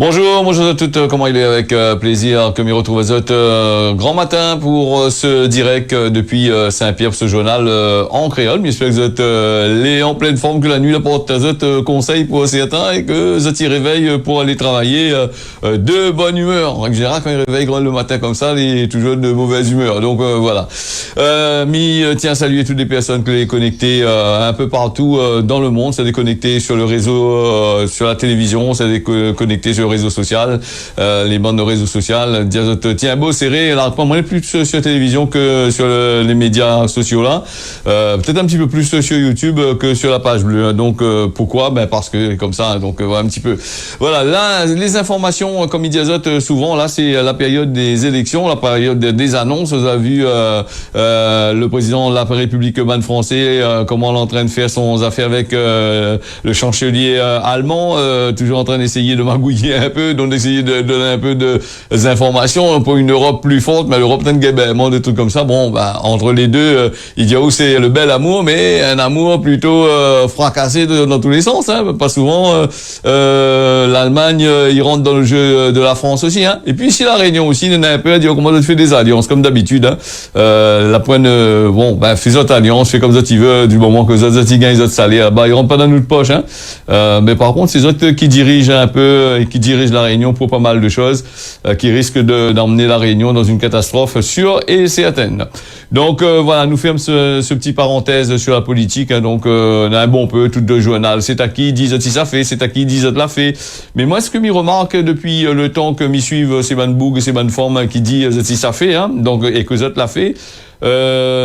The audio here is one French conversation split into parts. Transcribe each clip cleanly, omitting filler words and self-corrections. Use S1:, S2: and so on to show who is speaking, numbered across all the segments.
S1: Bonjour à toutes, comment il est avec plaisir que m'y retrouve à Zot grand matin pour ce direct depuis Saint-Pierre, ce journal en créole. J'espère que Zot les en pleine forme, que la nuit la porte à Zot conseil pour certains et que Zot y réveille pour aller travailler de bonne humeur. En général, quand il réveille le matin comme ça, il est toujours de mauvaise humeur. Donc voilà. Tiens à saluer toutes les personnes que les connectées un peu partout dans le monde. C'est déconnecté sur le réseau, sur la télévision, c'est déconnecté sur le réseau social, les bandes de réseaux sociaux, dire tiens beau serré, là moi plus sur la télévision que sur les médias sociaux là, peut-être un petit peu plus sur YouTube que sur la page bleue. Donc pourquoi? Ben parce que comme ça. Donc voilà un petit peu. Voilà là les informations comme il dit Azot souvent là c'est la période des élections, la période des annonces. Vous avez vu le président de la République français comment il est en train de faire son affaire avec le chancelier allemand, toujours en train d'essayer de magouiller un peu, donc d'essayer de donner un peu de informations pour une Europe plus forte, mais l'Europe d'un gabement, des trucs comme ça. Bon, bah, entre les deux, il dit, oh, c'est le bel amour, mais un amour plutôt fracassé dans tous les sens, hein. Pas souvent, l'Allemagne, il rentre dans le jeu de la France aussi, hein. Et puis, si la Réunion aussi, il en a un peu à dire comment ça fait des alliances, comme d'habitude, hein. La pointe, bon, bah, fais autre alliance, fais comme ça tu veux, du moment que ça tu gagnes, ça salaire, bah, ils rentrent pas dans notre poche, hein. Mais par contre, c'est autres qui dirigent un peu, et qui dirigent la Réunion pour pas mal de choses, qui risquent d'emmener la Réunion dans une catastrophe sûre et certaine. Donc voilà, nous fermons ce petit parenthèse sur la politique, hein, donc on a un bon peu tout de journal. C'est à qui disent si ça fait, c'est à qui disent la fait. Mais moi, ce que m'y remarque depuis le temps que m'y suivent ces bonnes bougs, ces bonnes formes qui disent si ça fait, hein, donc et que Zot l'a fait.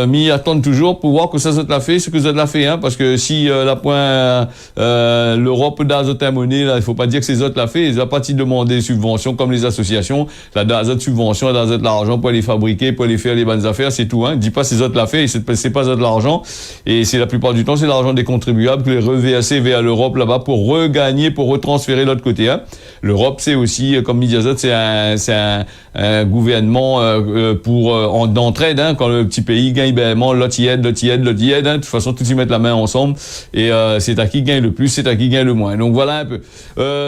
S1: M'y attendent toujours pour voir que ça Zot l'a fait, ce que Zot l'a fait, hein, parce que si la point l'Europe dans Zot a monnaie, là, il faut pas dire que c'est Zot l'a fait, ils ont pas demandé des subventions comme les associations, là dans Zot subvention, dans Zot l'argent pour les fabriquer, pour les faire les bonnes affaires, c'est tout, hein. Dis pas c'est Zot l'a fait, c'est pas Zot l'argent, et c'est la plupart du temps c'est l'argent des contribuables que les reverser vers l'Europe là-bas pour regagner, pour retransférer de l'autre côté, hein. L'Europe c'est aussi, comme Media Zot, c'est un gouvernement pour d'entraide, hein, quand le petit pays gagne évidemment l'autre y aide, hein. De toute façon tous y mettent la main ensemble et c'est à qui gagne le plus, c'est à qui gagne le moins. Donc voilà un peu.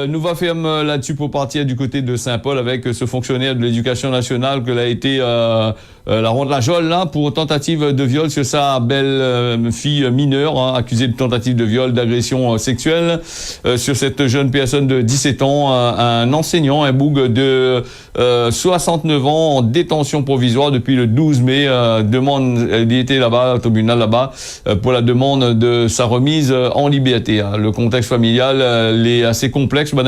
S1: Nous va faire là-dessus pour partir du côté de Saint-Paul avec ce fonctionnaire de l'éducation nationale que l'a été la ronde la Jolle là pour tentative de viol sur sa belle fille mineure, hein, accusée de tentative de viol, d'agression sexuelle sur cette jeune personne de 17 ans, un enseignant, un boug de 69 ans en détention provisoire depuis le 12 mai. Il était là-bas, au tribunal là-bas, pour la demande de sa remise en liberté, hein. Le contexte familial est assez complexe. Nous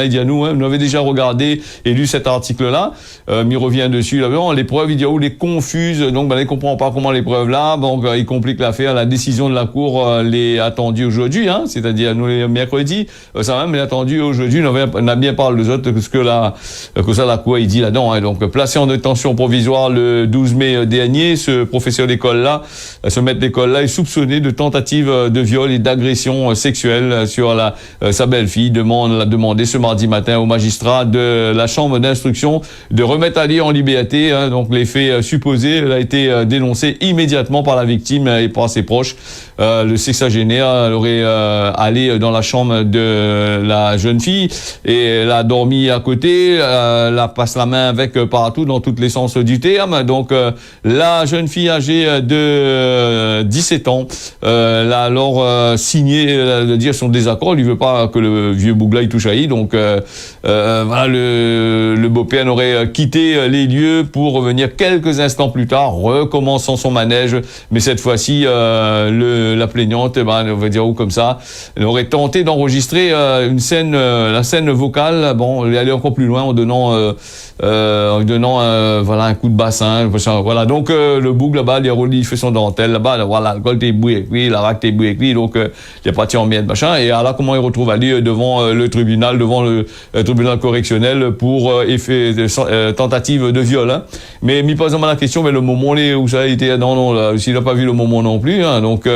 S1: avons déjà regardé et lu cet article-là. Il revient dessus là. Les preuves, il dit où les confuse. Donc, il comprend pas comment les preuves là. Donc, il complique l'affaire. La décision de la cour l'est attendue aujourd'hui, hein. C'est-à-dire nous les mercredis. Ça même est attendu aujourd'hui. On a bien parlé de autres que la cour il dit là-dedans, hein. Donc, placé en détention provisoire le 12 mai dernier, ce professeur d'école-là, ce maître d'école-là, est soupçonné de tentative de viol et d'agression sexuelle sur sa belle-fille. L'a demandé ce mardi matin au magistrat de la chambre d'instruction de remettre Ali en liberté, hein. Donc les faits supposés a été dénoncé immédiatement par la victime et par ses proches. Le sexagénaire aurait allé dans la chambre de la jeune fille et elle a dormi à côté, la passe la main avec partout dans tous les sens du terme. Donc la jeune fille âgée de 17 ans l'a alors signé de dire son désaccord. Il veut pas que le vieux bougla il touche à y. Donc voilà, le beau-père aurait quitté les lieux pour revenir quelques instants plus tard, recommençant son manège, mais cette fois-ci la plaignante, on va dire comme ça, elle aurait tenté d'enregistrer une scène, la scène vocale. Bon, elle est allée encore plus loin en donnant voilà un coup de bassin. Voilà, donc le boug là-bas, il fait son dentelle là-bas. Voilà, le col t'es boué avec lui, la raque t'es boué avec lui, donc il est parti en miettes machin. Et alors comment il retrouve Ali devant le tribunal, devant le tribunal correctionnel pour tentative de viol, hein. Mais m'y pose la question, mais le moment où ça a été non là, s'il n'a pas vu le moment non plus, hein. Donc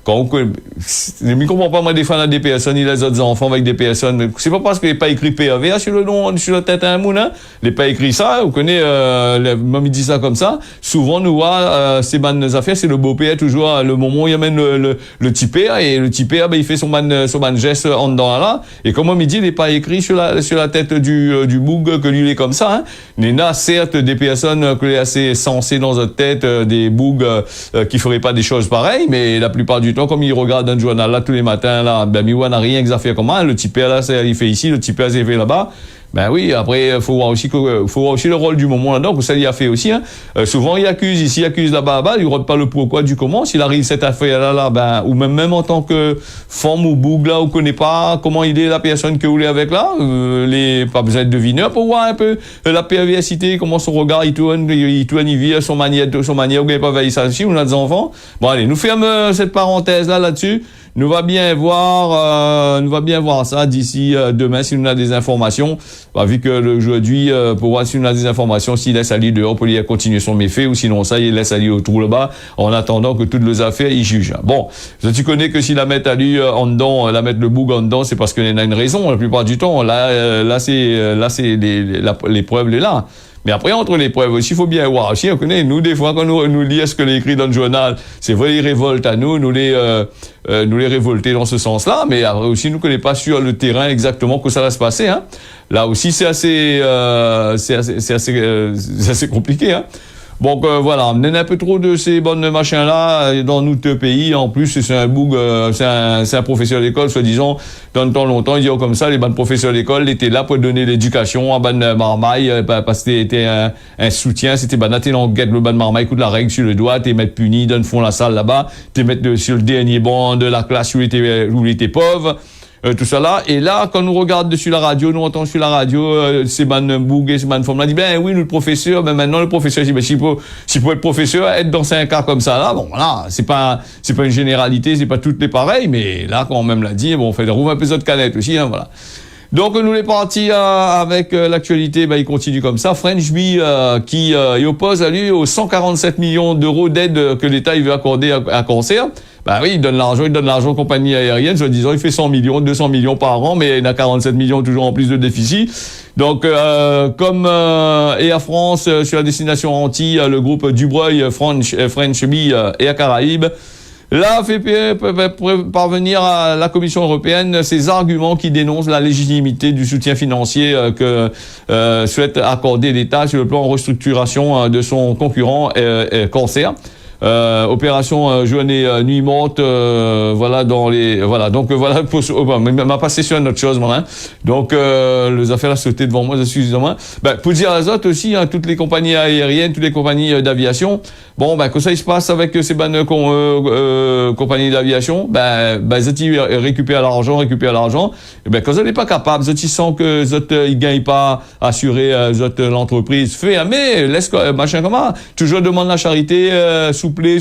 S1: quand je ne comprends pas, moi, des fois, on a des personnes, il a des autres enfants avec des personnes, c'est pas parce qu'il n'est pas écrit PAV sur le nom, sur la tête à un moulin, hein. Il n'est pas écrit ça, vous connaissez, même il dit ça comme ça, souvent, nous voit, ces bonnes affaires, c'est le beau-père, toujours, le moment où il amène le petit père, et le petit père, ben, il fait son ban geste en dedans, là, et comme on me dit, il n'est pas écrit sur la tête du boug que lui, il est comme ça, hein. Il y en a, certes, des personnes que est assez sensées dans notre tête, des bougs, qui feraient pas des choses pareilles, mais la plupart du temps, comme ils regardent un journal là tous les matins, là, ben, Miwa n'a rien que ça fait comment, le petit père là, il fait ici, le petit père, il fait là-bas. Ben oui, après, faut voir aussi le rôle du moment là-dedans, que ça il a fait aussi, hein. Souvent, il accuse ici, il accuse là-bas, il rôde pas le pourquoi du comment. S'il arrive cette affaire-là, ben, ou même en tant que femme ou boug là, ou connaît pas comment il est la personne que vous voulez avec là, pas besoin de devineur pour voir un peu la perversité, comment son regard, il tourne, il vit, son manière, où il n'est pas veillé ça aussi, on a des enfants. Bon, allez, nous fermons cette parenthèse là-dessus. Nous va bien voir ça d'ici demain si nous avons des informations. Vu que aujourd'hui, pour voir si nous avons des informations, s'il laisse aller dehors pour lui continuer son méfait, ou sinon ça, il laisse aller au trou là-bas, en attendant que toutes les affaires, il juge. Bon, tu connais que s'il la met à lui en dedans, la mettre le boug en dedans, c'est parce qu'il y a une raison, la plupart du temps. Là, c'est l'épreuve est là. Mais après, entre les preuves aussi, il faut bien voir aussi, on connaît, nous, des fois, quand nous lisons ce que est écrit dans le journal, c'est vrai, ils révoltent à nous les révolter dans ce sens-là, mais après aussi, nous connaissons pas sur le terrain exactement que ça va se passer, hein. Là aussi, c'est assez compliqué, hein. Donc voilà, on a un peu trop de ces bonnes machins-là dans notre pays. En plus, c'est un boug, c'est un professeur d'école, soi-disant, dans le temps longtemps, ils disaient comme ça, les bonnes professeurs d'école étaient là pour donner l'éducation à bonne marmaille, parce que c'était un soutien, c'était t'es dans guette le bonne marmaille, coup de la règle sur le doigt, t'es mettre puni, donne fond la salle là-bas, t'es mettre sur le dernier banc de la classe où il était pauvre. Tout ça là, et là, quand nous regarde sur la radio, nous entendons sur la radio, ces bonnes bougs et ces bonnes formes là, dit, ben oui, nous, le professeur, ben maintenant, le professeur, dit, ben, s'il peut être professeur, être dans un cas comme ça là, bon, voilà, c'est pas une généralité, c'est pas toutes les pareilles, mais là, quand on même l'a dit, bon, on fait rouvre un peu de canette aussi, hein, voilà. Donc, nous, les partis, avec l'actualité, ben, il continue comme ça. French Bee, qui, il oppose à lui aux 147 millions d'euros d'aide que l'État, il veut accorder à Cancer. Ben oui, il donne l'argent aux compagnies aériennes, soi-disant, il fait 100 millions, 200 millions par an, mais il a 47 millions toujours en plus de déficit. Donc, comme Air France sur la destination Antilles, le groupe Dubreuil, French Bee et à Caraïbes, là, fait parvenir à la Commission européenne ces arguments qui dénoncent la légitimité du soutien financier que souhaite accorder l'État sur le plan restructuration de son concurrent Cancer. Opération journée nuit morte, voilà donc voilà m'a passé sur une autre chose moi, hein. Donc les affaires à sauter devant moi suffisamment. Ben pour dire à les autres aussi, hein, toutes les compagnies aériennes, toutes les compagnies d'aviation, bon ben que ça il se passe avec ces bonnes compagnies d'aviation, ben ils récupèrent l'argent, et ben quand ils n'est pas capable, ils sentent que ils gagnent pas assurer l'entreprise fait, mais laisse machin comment, toujours demande la charité, souplé,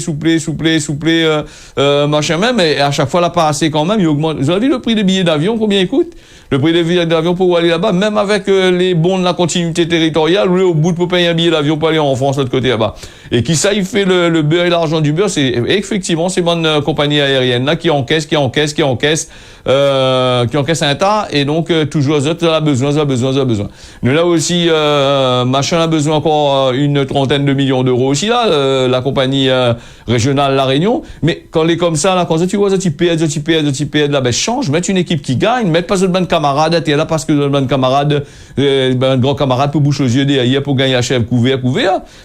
S1: machin même, et à chaque fois, là, pas assez quand même, il augmente. Vous avez vu le prix des billets d'avion, combien il coûte? Le prix des billets d'avion pour aller là-bas, même avec les bons de la continuité territoriale, ou au bout de pour payer un billet d'avion pour aller en France, de l'autre côté là-bas. Et qui ça, il fait le beurre et l'argent du beurre, c'est effectivement ces bonnes compagnies aériennes-là qui encaissent un tas, et donc toujours ça a besoin. Nous là aussi, machin a besoin encore une trentaine de millions d'euros aussi là, la compagnie régionale La Réunion. Mais quand les comme ça là, quand tu vois ça tu perds là, ben change, mettre une équipe qui gagne, mettre pas de bonne camarade, t'es là parce que de bonne camarade, un grand camarade pour bouche aux yeux derrière pour gagner à chef couvert.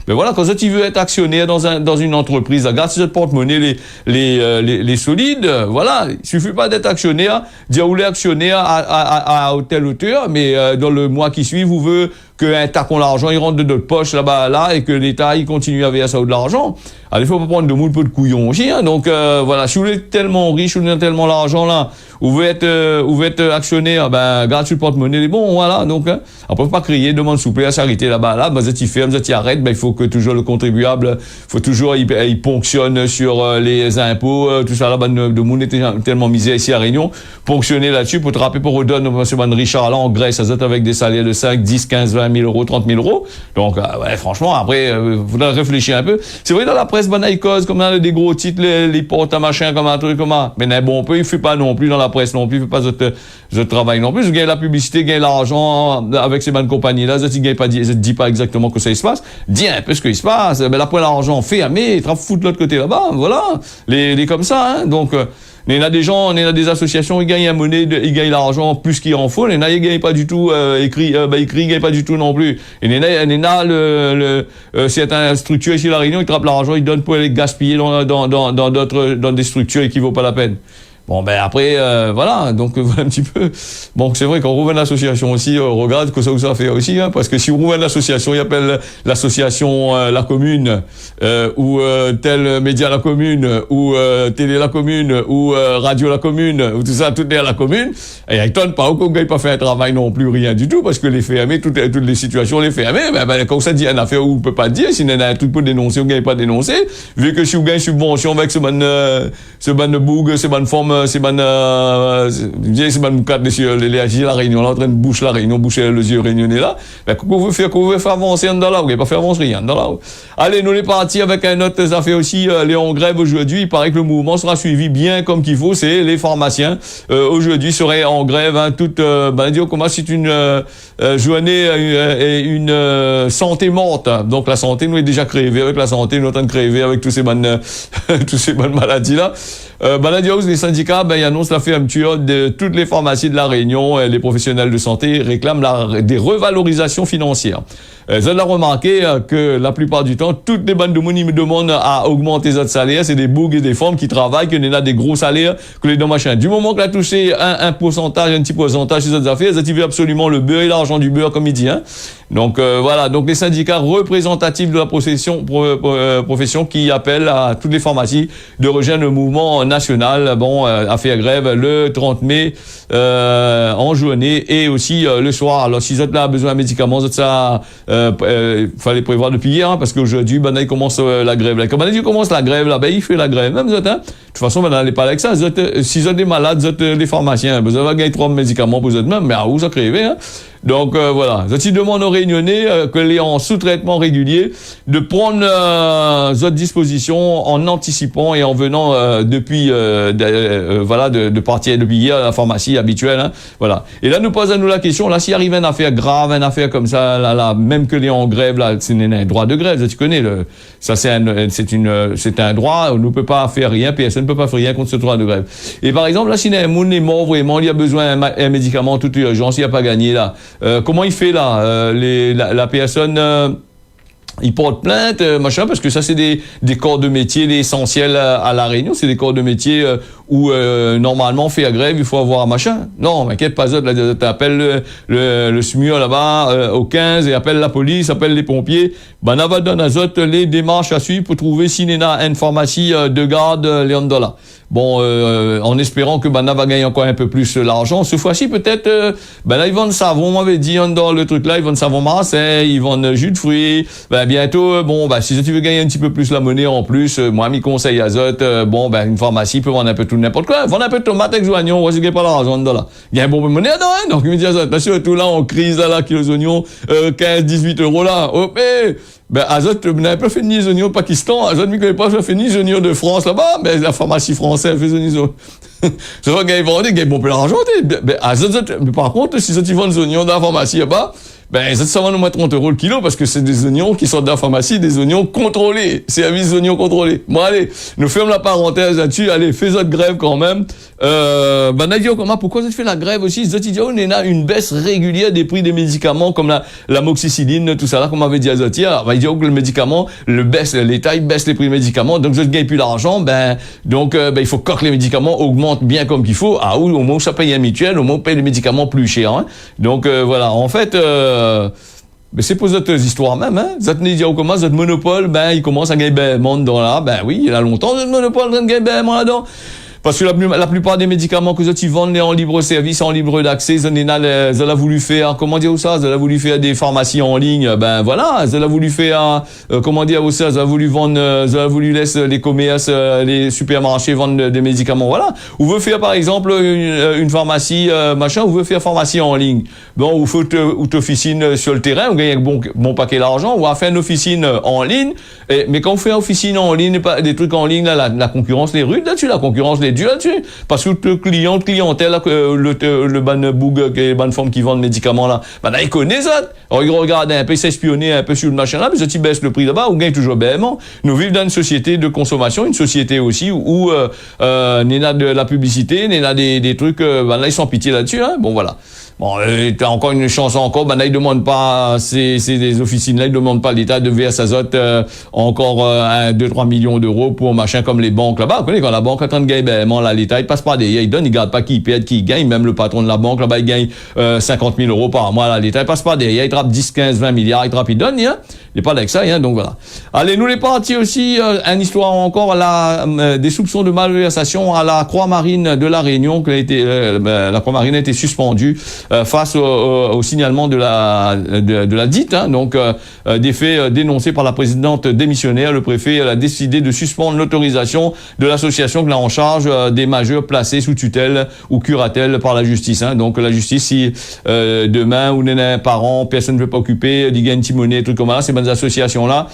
S1: Mais voilà, quand ça tu veux être actionnaire dans une entreprise, regarde si ça te porte-monnaie les solides, voilà, il suffit pas d'être actionnaire, dire vous les actionnaire à telle hauteur, mais dans le mois qui suit, vous veut qu'un tac l'argent, il rentre de notre poche là-bas, et que l'État, il continue à verser de l'argent. Alors, il faut pas prendre de moule peu de couillons aussi, hein. Donc, voilà, si vous êtes tellement riche, si vous avez tellement l'argent là, vous êtes actionnaire, ben, garde sur le porte-monnaie, bon, voilà. Donc, hein, après, faut pas crier, demande souple à charité là-bas, ben, vous ferme, vous arrête, ben, il faut que toujours le contribuable, il ponctionne sur les impôts, tout ça là, ben, de monde était tellement misé ici à Réunion, ponctionner là-dessus pour te rappeler pour redonner, M. Richard là, en Grèce, ça avec des salaires de 5, 10, 15, 20 20 000 euros, 30 000 euros. Donc, ouais, franchement, après, faudrait réfléchir un peu. C'est vrai, dans la presse, cause, comme dans des gros titres, les portes à machin, comme un truc, comme un. Mais bon, il fait pas non plus dans la presse non plus, il fait pas ce travail non plus. Je gagne la publicité, gagne l'argent avec ces bonnes compagnies-là. Je dis pas exactement que ça se passe. Dis un peu ce qu'il se passe. Ben, après l'argent, fait, mais, il foutre de l'autre côté là-bas. Voilà. Les comme ça, hein. Donc, il y en a des gens, il y en a des associations, ils gagnent la monnaie, ils gagnent l'argent plus qu'il en faut. Il y en a, ils gagnent pas du tout, ils gagnent pas du tout non plus. Et il y en a, certaines structures ici à La Réunion, ils trappent l'argent, ils donnent pour les gaspiller dans des structures qui vaut pas la peine. Bon, ben après, voilà, donc voilà un petit peu. Bon, c'est vrai qu'on rouvre une association aussi, regarde que ça fait aussi, hein, parce que si on rouvre une association, il appelle l'association La Commune, ou tel média La Commune, ou télé La Commune, ou radio La Commune, ou tout ça, tout est à La Commune, et il étonne pas qu'on n'ait pas fait un travail non plus, rien du tout, parce que les fermés, toutes les situations, les fermés, ben, quand ça dit une affaire où on peut pas dire, s'il y en a un truc pour dénoncer, on ne gagne pas dénoncer, vu que si on gagne subvention avec ce bonne boug, ces bonnes formes, c'est bonne les la Réunion là en train de boucher la Réunion, boucher les yeux réunionnais là, ben qu'on veut faire avancer dans là, vous pas faire avancer rien dans là. Allez, nous les partis avec un autre affaire aussi, les en grève aujourd'hui, il paraît que le mouvement sera suivi bien comme qu'il faut, c'est les pharmaciens aujourd'hui seraient en grève, hein, toute comment c'est une journée et une santé morte. Donc la santé nous est déjà crevée avec la santé, nous est en train de crever avec tous ces bonnes maladies là. Les syndicats, ils annoncent la fermeture de toutes les pharmacies de la Réunion. Les professionnels de santé réclament des revalorisations financières. Vous avez remarqué que la plupart du temps, toutes les bandes de monde me demandent à augmenter les autres salaires. C'est des bougs et des femmes qui travaillent, qui ont des gros salaires, que les deux machins. Du moment que a touché un pourcentage, un petit pourcentage des autres affaires, ils veulent absolument le beurre et l'argent du beurre, comme il dit, hein. Donc, voilà. Donc, les syndicats représentatifs de la profession qui appellent à toutes les pharmacies de rejoindre le mouvement national, à faire grève le 30 mai, en journée et aussi, le soir. Alors, si vous êtes là, besoin de médicaments, ça, fallait prévoir depuis hier, hein, parce qu'aujourd'hui, il commence la grève. Là. Quand il commence la grève, là, il fait la grève. Même, hein. De toute façon, n'allez pas avec ça. Si vous êtes des malades, vous êtes des pharmaciens. Vous avez gagné 3 médicaments pour vous êtes même, mais à où ça crève, hein. Donc, voilà. Je demande aux Réunionnais, que les en sous-traitement régulier, de prendre, votre disposition en anticipant et en venant, depuis, de partir depuis hier à la pharmacie habituelle, hein. Voilà. Et là, nous posons nous la question, là, s'il arrive une affaire grave, une affaire comme ça, là, même que les en grève, là, c'est un droit de grève, tu connais, ça, c'est un droit, on ne peut pas faire rien, personne ne peut pas faire rien contre ce droit de grève. Et par exemple, là, si un monde est mort vraiment, il y a besoin d'un médicament, toute urgence, il n'y a pas gagné, là. Comment il fait là, la personne, il porte plainte, machin, parce que ça c'est des corps de métier essentiels à La Réunion, c'est des corps de métier où normalement on fait la grève, il faut avoir un machin. Non, m'inquiète pas, t'appelles le SMUR là-bas au 15 et appelle la police, appelle les pompiers. Nava donne à Zot les démarches à suivre pour trouver s'il y a une pharmacie de garde Léon Dollar. Bon, en espérant que Nava gagne encore un peu plus l'argent. Ce fois-ci, peut-être, là, ils vendent savon, on m'avait dit, dans le truc là, ils vendent savon Marseille, ils vendent jus de fruits. Bientôt, si tu veux gagner un petit peu plus la monnaie en plus, moi, mes conseils à Zot, une pharmacie peut vendre un peu tout n'importe quoi. Vendre un peu de tomates avec oignons, on va pas l'argent là. Il y a un bon peu de monnaie dedans, hein. Donc, il me dit à Zot, surtout là, en crise, là, qui les oignons, 15, 18 euros là. Hop, Azot n'a pas fait ni les oignons au Pakistan, Azot ne connaît pas fait ni les oignons de France là-bas, mais la pharmacie française fait des oignons. C'est vrai qu'ils vendent, ils bon peu l'argent, par contre, si ils vendent des oignons dans la pharmacie là-bas, ça va nous mettre 30 euros le kilo parce que c'est des oignons qui sortent de la pharmacie, des oignons contrôlés, service oignons contrôlés. Bon, allez, nous fermons la parenthèse là-dessus, allez, fais votre grève quand même. Nadia, pourquoi vous faites la grève aussi? On a une baisse régulière des prix des médicaments comme la moxicilline, tout ça là, comme on avait dit à Zotia. Il dit que le médicament, l'État, il baisse les prix des médicaments, donc je ne gagne plus d'argent, il faut que les médicaments augmentent bien comme qu'il faut. Au moment où ça paye un mutuel, au moment où on paye les médicaments plus chers, hein. Donc, voilà, en fait, mais c'est pour cette histoire même, hein. Cette monopole, il commence à gagner monde dans là. Oui, il y a longtemps, ce monopole de gagner monde là-dedans. Parce que la plupart des médicaments que ils vendent en libre service, en libre d'accès, ils ont voulu faire, comment dire ça, ils ont voulu faire des pharmacies en ligne, ben voilà, ils ont voulu faire, comment dire ça, ils ont voulu vendre, ils ont voulu laisser les commerces, les supermarchés vendre des médicaments, voilà. Ou veut faire par exemple une pharmacie, machin, ou veut faire pharmacie en ligne. Bon, ou faut officine sur le terrain, on gagne un bon paquet d'argent, ou à faire une officine en ligne, mais quand on fait une officine en ligne, des trucs en ligne, là, la concurrence les rude là-dessus, la concurrence les dure là-dessus, parce que le clientèle, là, le ban boug, les ban formes qui vendent médicaments là, ben là, ils connaissent ça. Alors, ils regardent un peu, ils s'espionner un peu sur le machin là, mais ils baissent le prix là-bas, on gagne toujours bêtement. Nous vivons dans une société de consommation, une société aussi où n'est là de la publicité, n'est là des trucs, ben là, ils sont pitié là-dessus, hein. Bon, voilà. Bon, t'as encore une chance encore, ben là, ils demandent pas, c'est des officines là, ils demandent pas l'État de verser azote, encore 2-3 millions d'euros pour machin comme les banques là-bas. Vous connaissez, quand la banque est en train de gagner, ben, là, l'État, il passe pas derrière, il donne, il garde pas qui perd, qui gagne, même le patron de la banque là-bas, il gagne 50 000 euros par mois, là, l'État, il passe pas derrière, il trappe 10, 15, 20 milliards, il donne, hein. Il est pas avec ça, hein, donc voilà. Allez, nous les partis aussi, une histoire encore, des soupçons de malversation à la Croix-Marine de la Réunion, la Croix-Marine a été suspendue, face au signalement de la dite, hein, donc des faits dénoncés par la présidente démissionnaire. Le préfet a décidé de suspendre l'autorisation de l'association qui est en charge des majeurs placés sous tutelle ou curatelle par la justice, hein. Donc la justice, si demain ou un parent, personne ne veut pas occuper, il gagne monnaie, trucs comme ça, ces bonnes associations là,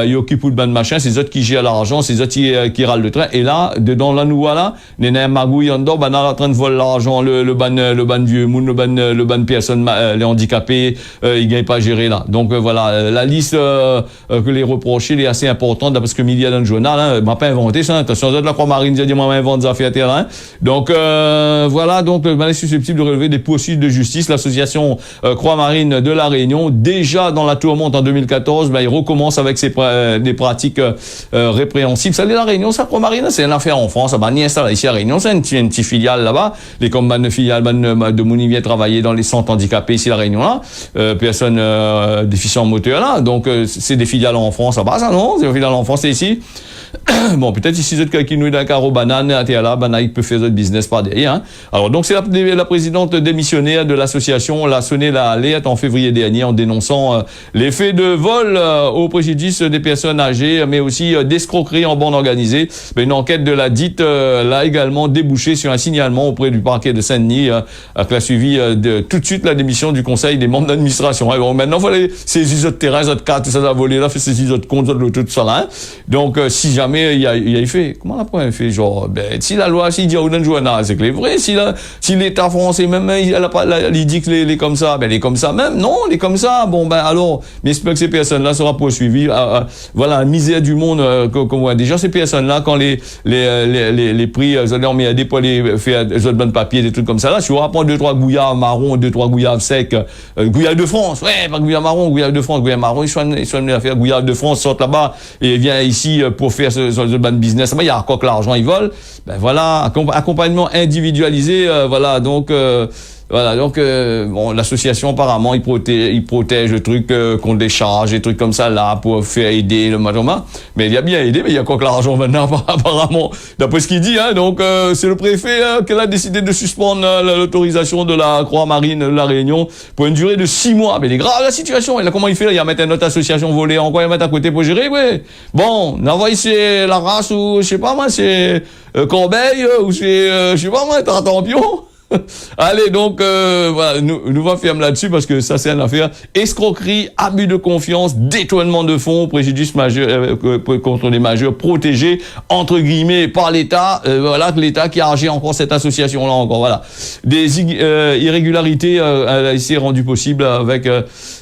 S1: ils occupent le ban de machin, c'est eux qui gèrent l'argent, c'est eux qui râlent le train. Et là, dedans là nous voilà, un magouille en dedans, en train de voler l'argent, le ban vieux moun, le ban personnes, les handicapés, ils gagnent pas à gérer là. Donc voilà, la liste que les reprochés est assez importante, parce que Milia dans le journal, hein, m'a pas inventé ça. Attention, de la Croix-Marine, j'ai dit moi invente des affaires terrain. Donc voilà, donc le est susceptible de relever des poursuites de justice. L'association Croix-Marine de la Réunion, déjà dans la tourmente en 2014, il recommence avec des pratiques répréhensibles. Ça, la Réunion, ça Croix-Marine, c'est une affaire en France. Ni installé ici à Réunion, c'est une petite filiale là-bas. Les comme ban de filiale, de Mouni vient travailler dans les centres handicapés ici à la Réunion là, personnes déficients moteur là, donc c'est des filiales en France là-bas, ça non, c'est des filiales en France, c'est ici. Bon, peut-être ici, vous êtes qui nous dans un carreau banane, à là, il peut faire d'autres business par derrière, hein. Alors, donc, c'est la présidente démissionnaire de l'association, l'a sonné l'alerte en février dernier en dénonçant les faits de vol au préjudice des personnes âgées, mais aussi d'escroquerie en bande organisée. Mais une enquête de la dite l'a également débouché sur un signalement auprès du parquet de Saint-Denis, qui a suivi tout de suite la démission du conseil des membres d'administration. Bon, maintenant, il fallait saisir autres terrains, autres cartes, tout ça, ça a volé là, fait saisir autres comptes, tout ça là, hein. Donc, si jamais il a fait, comment on a fait, genre, si la loi, si dit au journal, c'est que les vrais, si l'État français, même, il dit que les comme ça, les comme ça même, non, les comme ça, bon, alors, mais j'espère que ces personnes-là seront poursuivies, voilà, la misère du monde, qu'on voit. Déjà, ces personnes-là, quand les prix, ils ont mis à des poils, faire des autres bonnes papiers, des trucs comme ça, là, si on va prendre 2-3 gouillards marrons, 2-3 gouillards secs, gouillards de France, ouais, pas gouillards marron, gouillards de France, gouillards marron, ils sont amenés à faire gouillards de France, sortent là-bas, et viennent ici pour faire ce ban business. Il y a encore que l'argent, ils volent. Voilà, accompagnement individualisé, voilà, donc, bon, l'association, apparemment, il protège le truc, contre des charges, des trucs comme ça, là, pour faire aider le matoma. Mais il a bien aidé, mais il y a encore que l'argent maintenant, apparemment, d'après ce qu'il dit, hein. Donc, c'est le préfet, qui a décidé de suspendre l'autorisation de la Croix-Marine de la Réunion pour une durée de 6 mois. Mais il est grave, la situation. Et là, comment il fait, là? Il va mettre une autre association volée, encore, il va mettre à côté pour gérer, ouais. Bon, n'envoie, c'est la race, ou, je sais pas, moi, c'est, Corbeil, ou c'est, je sais pas, moi, Tartampion. Allez, donc, voilà, nous va fermer là-dessus parce que ça, c'est une affaire. Escroquerie, abus de confiance, détournement de fonds, préjudice majeur, contre les majeurs protégés, entre guillemets, par l'État. Voilà, que l'État qui a agi encore cette association-là encore, voilà. Des irrégularités, elle a été rendu possible avec,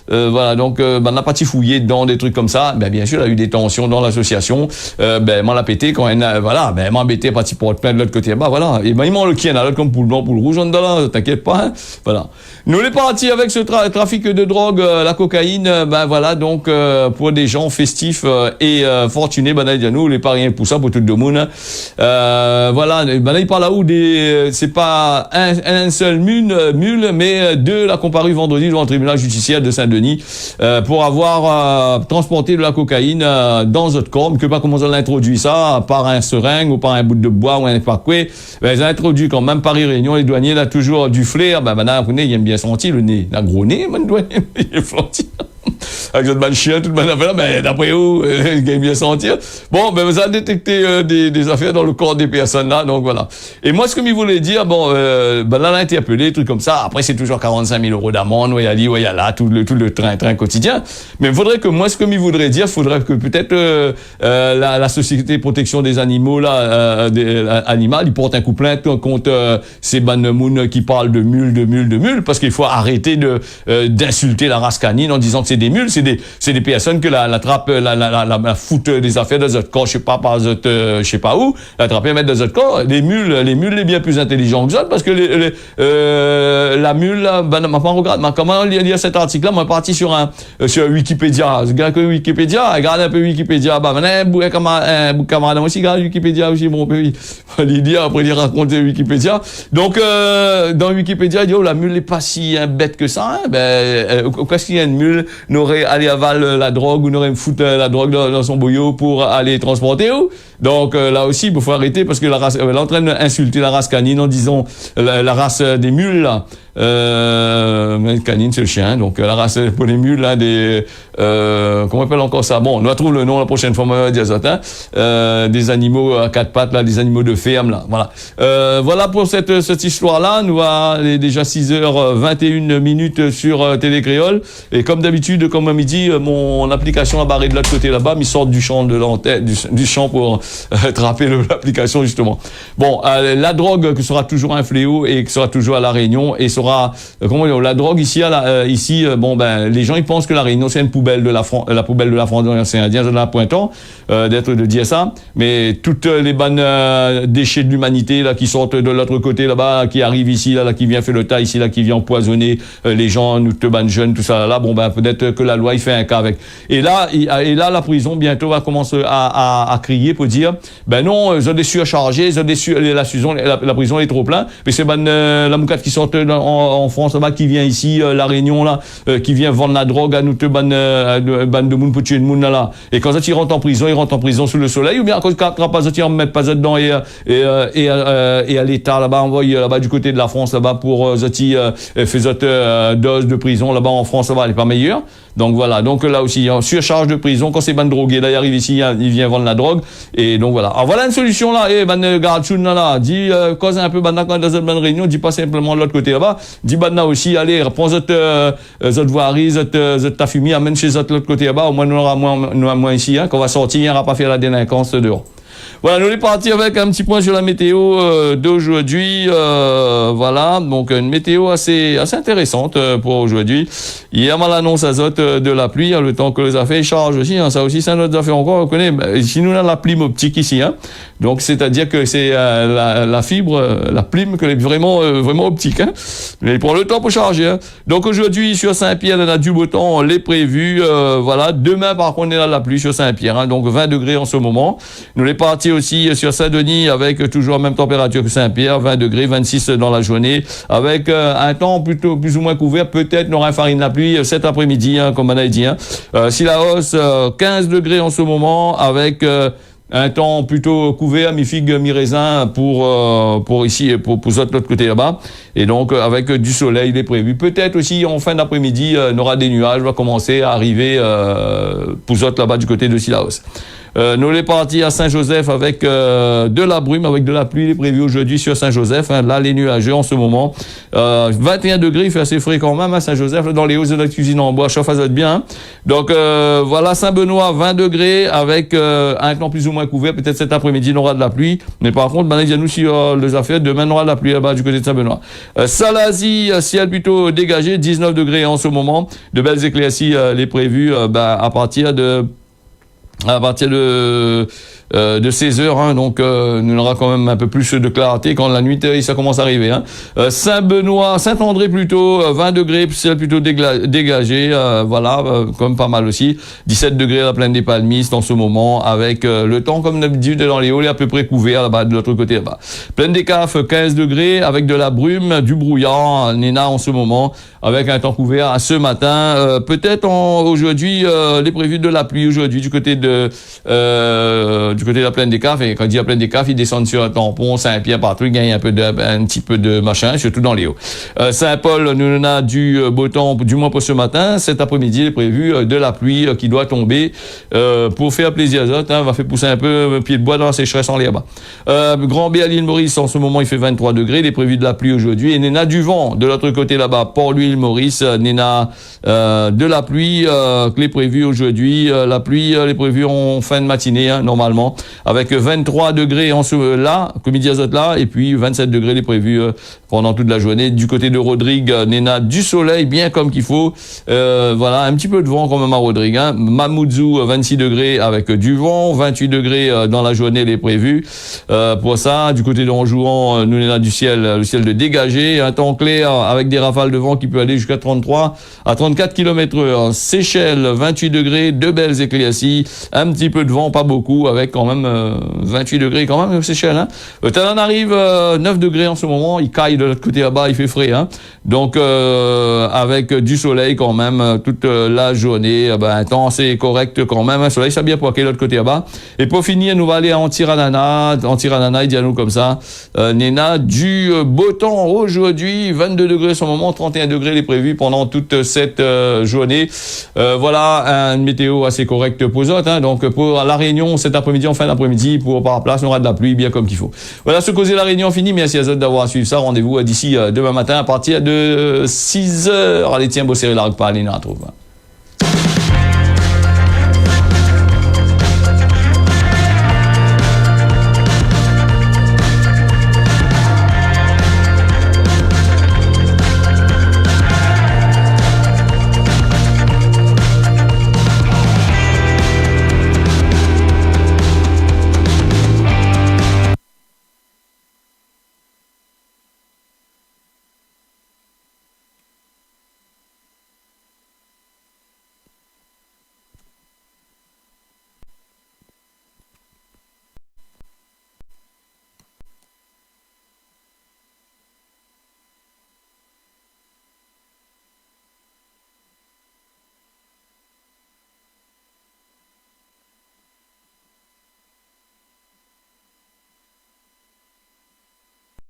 S1: voilà, donc, on n'a pas fouillé dans des trucs comme ça. Bien sûr, il y a eu des tensions dans l'association. M'en l'a pété quand elle, voilà, m'embêté, pas pour plein de l'autre côté. Voilà. Et il m'en le qui est là, comme pour le blanc, pour le rouge. rouge dedans, t'inquiète pas, hein. Voilà. Nous les partis avec ce trafic de drogue, la cocaïne, ben voilà, donc pour des gens festifs et fortunés, ben nous les pariens pour ça, pour tout le monde. Voilà, ben là il parle là où c'est pas un seul mule, mais deux l'a comparu vendredi devant le tribunal judiciaire de Saint-Denis pour avoir transporté de la cocaïne dans notre corps, que pas comment on a introduit ça, par un seringue ou par un bout de bois ou un parquet. Ben ils ont introduit quand même Paris-Réunion, les douaniers là toujours du flair, ben maintenant vous il aime bien sentir le nez, la gros nez, man douanier, il est sentir. Avec cette balle chien, toute bonne affaire là, ben, d'après où, il aime bien sentir. Bon, ben, vous avez détecté, des affaires dans le corps des personnes là, donc voilà. Et moi, ce que il voulait dire, bon, ben, là, on a interpellé, trucs comme ça. Après, c'est toujours 45 000 € d'amende, ouais, ali, ouais, là, tout le train quotidien. Mais il faudrait que, moi, ce que il voudrait dire, faudrait que peut-être, la société protection des animaux, là, animal, il porte un coup plainte contre, ces bannemounes qui parlent de mules, parce qu'il faut arrêter d'insulter la race canine en disant que c'est des mules, c'est des personnes que la trappe, la fout des affaires dans notre corps, je sais pas où, l'attraper, mettre dans notre corps. Les mules, les bien plus intelligents que ça, parce que la mule, ben, m'a pas regardé, comment lire cet article-là, m'a parti sur Wikipédia. Regarde un peu Wikipédia, bah, maintenant, un camarade aussi, regarde Wikipédia aussi, bon, puis, il dit, après, il raconte Wikipédia. Donc, dans Wikipédia, il dit, oh, la mule n'est pas si bête que ça, hein, ben, qu'est-ce qu'il y a une mule, n'aurait allé avaler la drogue ou n'aurait me foutre la drogue dans son boyau pour aller transporter où. Donc là aussi il faut arrêter parce que la race elle est en train d'insulter la race canine en disant la race des mules là. Canine c'est le chien, donc la race pour les mules là comment on appelle encore ça, bon on va trouver le nom la prochaine fois, on va dire ça, hein. Des animaux à quatre pattes là, des animaux de ferme là, voilà. Voilà pour cette histoire là. Nous il est déjà 6h21 sur Télé-Créole, et comme d'habitude, comme à midi, mon application a barré de l'autre côté là-bas, mais ils sortent du champ de l'antenne, du champ pour attraper l'application justement. Bon, la drogue qui sera toujours un fléau et qui sera toujours à La Réunion, et sera comment dire, la drogue ici bon ben les gens ils pensent que La Réunion c'est une poubelle de la poubelle de la France, c'est indien, j'en ai un pointant d'être de dire ça, mais toutes les bonnes déchets de l'humanité là qui sortent de l'autre côté là-bas, qui arrivent ici là qui vient faire le tas ici là, qui vient empoisonner les gens, nous te bannes jeunes, tout ça là, bon ben peut-être que la loi il fait un cas avec. Et là la prison bientôt va commencer à crier pour dire ben non, ils ont des surchargés, ils ont la prison est trop plein, mais c'est la moucate qui sort en France là-bas, qui vient ici La Réunion là, qui vient vendre la drogue à nous te ban de monde pour tuer le monde là. Et quand ça ils rentrent en prison sous le soleil, ou bien quand pas ça ils remettent pas ça dedans et à l'État là-bas envoyé là-bas du côté de la France là-bas pour faire dose de prison là-bas en France là-bas, elle est pas meilleure. Donc voilà, donc là aussi, en surcharge de prison, quand c'est ban drogué, là, il arrive ici, il vient vendre la drogue, et donc voilà. Alors voilà une solution là, ban Garchoun là, dis, cause un peu ban dans une bonne réunion, dis pas simplement de l'autre côté là-bas, dis ban là aussi, allez, reprends votre voirie, ta fumée, amène chez l'autre côté là-bas, au moins nous aura moins ici, hein, qu'on va sortir, il n'y aura pas faire la délinquance dehors. Voilà, nous allons partir avec un petit point sur la météo d'aujourd'hui. Voilà, donc une météo assez intéressante pour aujourd'hui. Hier, on l'annonce azote de la pluie, hein, le temps que les affaires chargent aussi. Hein, ça aussi, c'est notre affaire encore. On connaît. Ici, nous on a la plume optique ici. Hein, donc, c'est-à-dire que c'est la fibre, la plume, que est vraiment optique. Hein, mais il prend le temps pour charger. Hein. Donc aujourd'hui, sur Saint-Pierre, on a du beau temps, on l'est prévu. Voilà. Demain, par contre, on est là la pluie sur Saint-Pierre. Hein, donc 20 degrés en ce moment. Nous les partis aussi sur Saint-Denis avec toujours la même température que Saint-Pierre, 20 degrés, 26 dans la journée, avec un temps plutôt plus ou moins couvert, peut-être n'aura farine la pluie cet après-midi, hein, comme on a dit. Hein. Sillaos, 15 degrés en ce moment, avec un temps plutôt couvert, mi-figue, mi-raisin pour ici, pour l'autre côté là-bas. Et donc, avec du soleil, il est prévu. Peut-être aussi, en fin d'après-midi, on aura des nuages, va commencer à arriver, pour l'autre là-bas du côté de Sillaos. Nous les partis à Saint-Joseph avec de la brume, avec de la pluie, il est prévu aujourd'hui sur Saint-Joseph. Hein, là, les nuageux en ce moment. 21 degrés, il fait assez frais quand même à Saint-Joseph, dans les hausses de la cuisine en bois, chauffe à bien. Hein. Donc voilà, Saint-Benoît, 20 degrés, avec un temps plus ou moins couvert. Peut-être cet après-midi, il aura de la pluie. Mais par contre, nous si les affaires, demain, on aura de la pluie là-bas du côté de Saint-Benoît. Salazie, ciel plutôt dégagé, 19 degrés en ce moment. De belles éclaircies, les prévues à partir de de 16 heures, hein, donc nous aura quand même un peu plus de clarté quand la nuit ça commence à arriver. Hein. Saint-Benoît, Saint-André plutôt, 20 degrés, ciel plutôt dégagé, voilà, comme pas mal aussi. 17 degrés à la plaine des Palmistes en ce moment, avec le temps comme d'habitude dans les hauts, il est à peu près couvert là-bas, de l'autre côté là-bas. Plaine des Cafes, 15 degrés, avec de la brume, du brouillard, Néna en ce moment, avec un temps couvert à ce matin. Peut-être aujourd'hui, les prévus de la pluie aujourd'hui du côté de la plaine des Cafes. Et quand il dit la plaine des Cafes, ils descendent sur un tampon, Saint-Pierre, partout, ils gagnent un petit peu de machin, surtout dans les hauts. Saint-Paul, nous en a du beau temps, du moins pour ce matin. Cet après-midi, il est prévu de la pluie qui doit tomber pour faire plaisir aux autres. Hein, va faire pousser un peu pied de bois dans la sécheresse en l'air bas. Grand B à l'île Maurice, en ce moment, il fait 23 degrés. Il est prévu de la pluie aujourd'hui. Et Néna du vent de l'autre côté là-bas, Port-Louis, Maurice, Néna de la pluie qui est prévue aujourd'hui. La pluie est prévue en fin de matinée, hein, normalement, avec 23 degrés là, comme il dit azote là, et puis 27 degrés il est prévu pendant toute la journée. Du côté de Rodrigue, Néna du soleil, bien comme qu'il faut. Voilà, un petit peu de vent quand même à Rodrigue. Hein. Mamoudzou, 26 degrés avec du vent, 28 degrés dans la journée, il est prévu. Pour ça, du côté d'Anjouan, nous on a du ciel, le ciel de dégagé, un temps clair avec des rafales de vent qui peut aller jusqu'à 33 à 34 km/h. Seychelles, 28 degrés, de belles éclaircies, un petit peu de vent, pas beaucoup, avec quand même 28 degrés quand même, Seychelles. Hein. Tananarive, 9 degrés en ce moment, il caille de l'autre côté là-bas, il fait frais. Hein. Donc, avec du soleil quand même toute la journée, un temps assez correct quand même, un soleil, ça a bien poqué de l'autre côté là-bas. Et pour finir, nous va aller à Antiranana, il dit à nous comme ça, Néna, du beau temps aujourd'hui, 22 degrés en ce moment, 31 degrés il est prévu pendant toute cette journée. Voilà, une météo assez correcte pour autres. Hein. Donc, pour la Réunion, cet après-midi, en fin d'après-midi, pour par place, on aura de la pluie, bien comme qu'il faut. Voilà, ce causer la Réunion fini. Merci à vous d'avoir suivi ça. Rendez-vous d'ici demain matin à partir de 6 heures. Allez, tiens, bosser la pas aller, on retrouve.